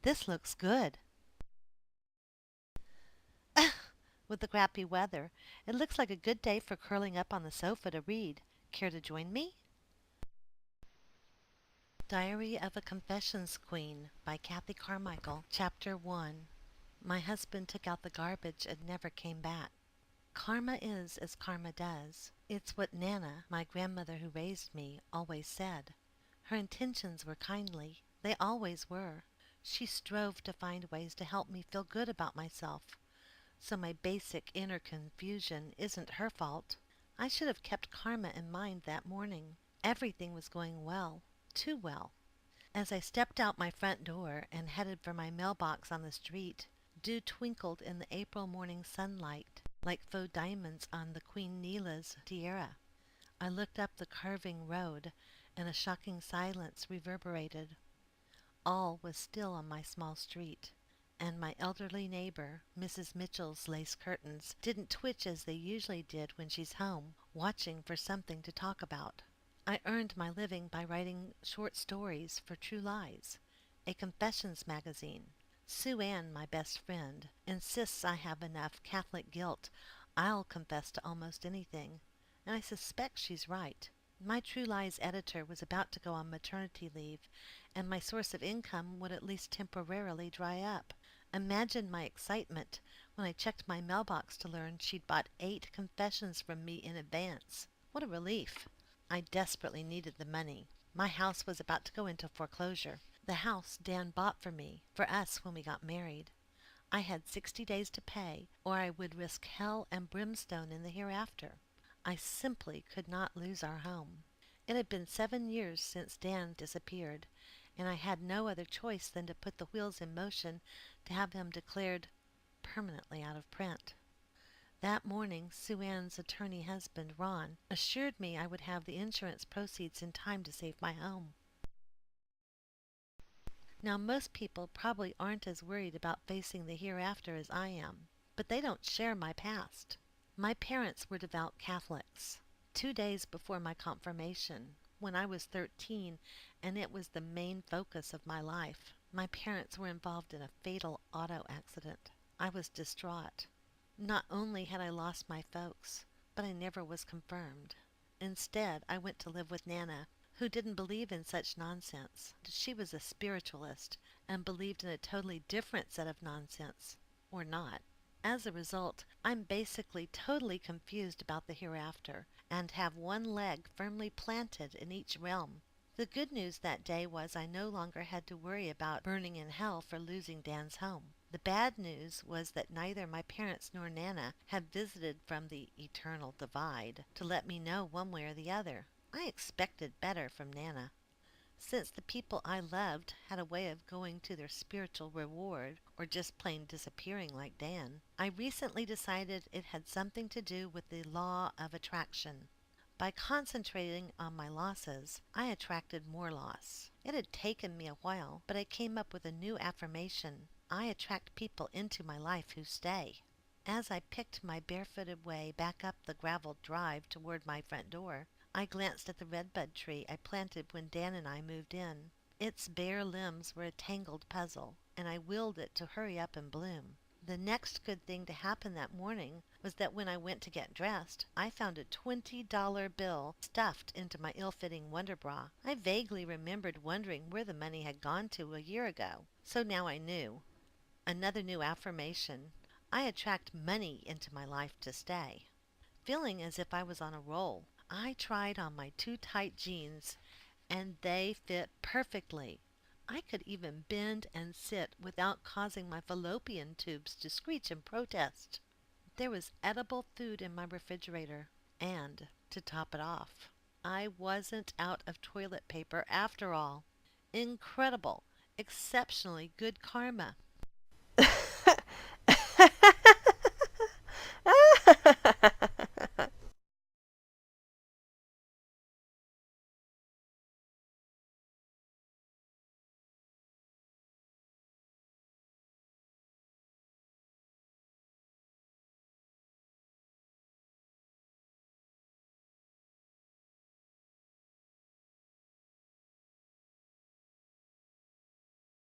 This looks good. With the crappy weather, it looks like a good day for curling up on the sofa to read. Care to join me? Diary of a Confessions Queen by Kathy Carmichael. Chapter 1. My husband took out the garbage and never came back. Karma is as karma does. It's what Nana, my grandmother who raised me, always said. Her intentions were kindly. They always were. She strove to find ways to help me feel good about myself. So my basic inner confusion isn't her fault. I should have kept karma in mind that morning. Everything was going well. Too well. As I stepped out my front door and headed for my mailbox on the street, dew twinkled in the April morning sunlight like faux diamonds on the Queen Neela's tiara. I looked up the curving road, and a shocking silence reverberated. All was still on my small street, and my elderly neighbor, Mrs. Mitchell's lace curtains, didn't twitch as they usually did when she's home, watching for something to talk about. I earned my living by writing short stories for True Lies, a confessions magazine. Sue Ann, my best friend, insists I have enough Catholic guilt. I'll confess to almost anything, and I suspect she's right. My True Lies editor was about to go on maternity leave, and my source of income would at least temporarily dry up. Imagine my excitement when I checked my mailbox to learn she'd bought 8 confessions from me in advance. What a relief! I desperately needed the money. My house was about to go into foreclosure. The house Dan bought for me, for us when we got married. I had 60 days to pay, or I would risk hell and brimstone in the hereafter. I simply could not lose our home. It had been 7 years since Dan disappeared, and I had no other choice than to put the wheels in motion to have him declared permanently out of print. That morning, Sue Ann's attorney husband, Ron, assured me I would have the insurance proceeds in time to save my home. Now, most people probably aren't as worried about facing the hereafter as I am, but they don't share my past. My parents were devout Catholics. 2 days before my confirmation, when I was 13 and it was the main focus of my life, my parents were involved in a fatal auto accident. I was distraught. Not only had I lost my folks, but I never was confirmed. Instead, I went to live with Nana, who didn't believe in such nonsense. She was a spiritualist and believed in a totally different set of nonsense. Or not. As a result, I'm basically totally confused about the hereafter and have one leg firmly planted in each realm. The good news that day was I no longer had to worry about burning in hell for losing Dan's home. The bad news was that neither my parents nor Nana had visited from the eternal divide to let me know one way or the other. I expected better from Nana. Since the people I loved had a way of going to their spiritual reward, or just plain disappearing like Dan, I recently decided it had something to do with the law of attraction. By concentrating on my losses, I attracted more loss. It had taken me a while, but I came up with a new affirmation. I attract people into my life who stay. As I picked my barefooted way back up the graveled drive toward my front door, I glanced at the redbud tree I planted when Dan and I moved in. Its bare limbs were a tangled puzzle, and I willed it to hurry up and bloom. The next good thing to happen that morning was that when I went to get dressed, I found a $20 bill stuffed into my ill-fitting wonder bra. I vaguely remembered wondering where the money had gone to a year ago, so now I knew. Another new affirmation. I attract money into my life to stay. Feeling as if I was on a roll, I tried on my too tight jeans, and they fit perfectly. I could even bend and sit without causing my fallopian tubes to screech in protest. There was edible food in my refrigerator, and, to top it off, I wasn't out of toilet paper after all. Incredible, exceptionally good karma.